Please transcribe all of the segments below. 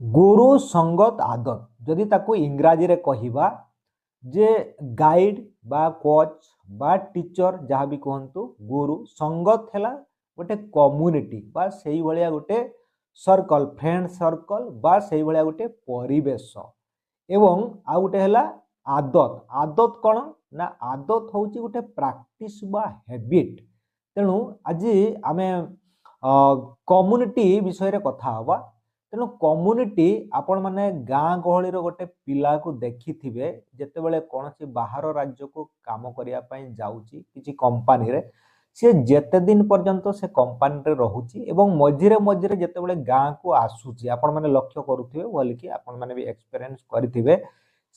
गुरु संगत आदत जदि ताकू इंग्राजी रे कहिबा जे गाइड बा कोच बा टीचर जहाँ भी कहतु गुरु संगत है गोटे कम्युनिटी बा सेही भलिया गोटे सर्कल फ्रेंड सर्कल बा सेही भलिया गोटे परिवेश एवं आ गोटे है आदत आदत कौन ना आदत हूँ गोटे प्रैक्टिस बा हैबिट तेणु आज आम कम्युनिटी विषय रे कथा हवा तेणु कम्युनिटी आपण माने गाँ गहली गोटे पिला को देखि थिबे जेतेबेले कोनसी बाहर राज्य को काम करिया पई जाउची किछि कंपनी रे से जेते दिन पर्यंत से कंपनी रे रहूची एवं मझिरे मझिरे जेतेबेले गाँ को आसुची आपण माने लक्ष्य करूथिबे बोली कि आपण माने भी एक्सपीरियंस करिथिबे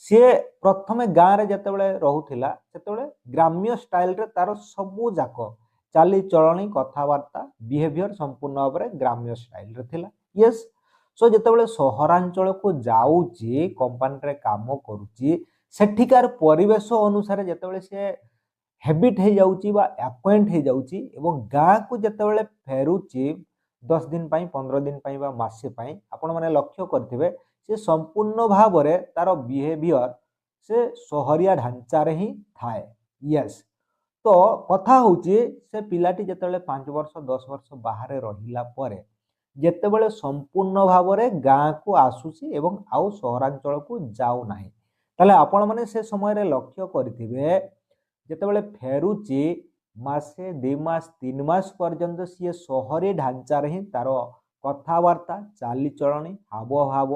से प्रथमे गाँ रे जेतेबेले रहूथिला सेतेबेले ग्राम्य स्टाइल रे तार सबु जाक चाली चलणी कथावार्ता बिहेवियर संपूर्ण भाव में ग्राम्य स्टाइल रे थिला यस सो जितेबाला सहरांचल को जाऊँगी कंपनी रे काम करुच्ची सेठिकार परिवेश अनुसार जितेबाला से हैबिट हो जाऊँगी बा अपॉइंट हो जाऊँगी एवं गाँ को जितेबाला फेरुची 10 दिन 15 दिन बा मासे आपण माने लक्ष्य करेंगे से संपूर्ण भाव में तार बिहेवियर से सहरिया ढांचा रे ही थाए यस तो कथा हूँ से पिलाटी जितेबाला 5 वर्ष 10 वर्ष बाहर रहिला परे जेतेबेले संपूर्ण भाव में गाँ को आसुची एवं आउ सहरांचल को जाऊ नाही ताले आपण माने से समय रे लक्ष्य करिथिबे जेतेबेले फेरुची मासे 2 मास 3 मास पर्यंत सी सहरी ढांचा रे तार कथावार्ता चाली चलणी हाव भाव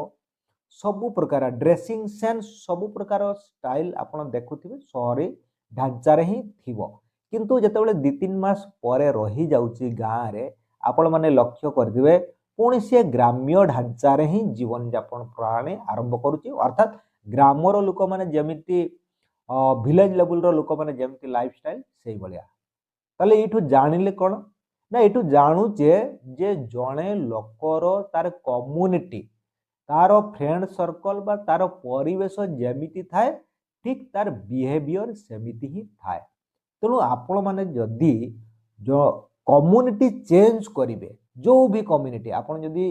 सबु प्रकार ड्रेसिंग सेंस सबु प्रकार स्टाइल आपण देखुथिबे सहरी ढांचा रे ही थिबो किंतु जेतेबेले 2-3 मास परे रही जाउची गाँ रे आपण माने लक्ष्य करेंगे पुणी सी ग्राम्य ढांचा रे ही जीवन यापन प्रणाली आरंभ करुच्ची अर्थात ग्रामर लोक मैंने जमीती विलेज लेवल लोक मैंने जमी लाइफ स्टाइल से भाया ताले ये जानिले कौन ना ये जानुचे जे जड़े लोकर तार कम्युनिटी तार फ्रेंड सर्कल बा तार परिवेश जमीती थाए ठीक तार बिहेवियर सेमिति ही थाए तेणु आपण माने जदि जो कम्युनिटी चेंज करेंगे जो भी कम्युनिटी आपन जदि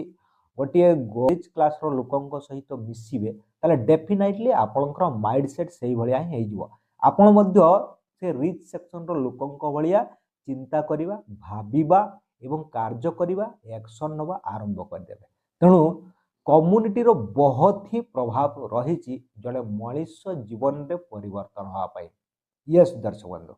गोटे गोज क्लास रो लोकंक सहित मिसिबे ताले डेफिनेटली आपनकर माइंडसेट सही भलिया ही हेजिवो आपन मध्य से रिच सेक्शन रो लोकंक भलिया चिंता करिबा भाबिबा एवं कार्य करिबा एक्शन नबा आरंभ कर देबे तेणु कम्युनिटी रो बहुत ही प्रभाव रही जड़े मनुष्य जीवन रे परिवर्तन होआ पाई यस दर्शक बंधु।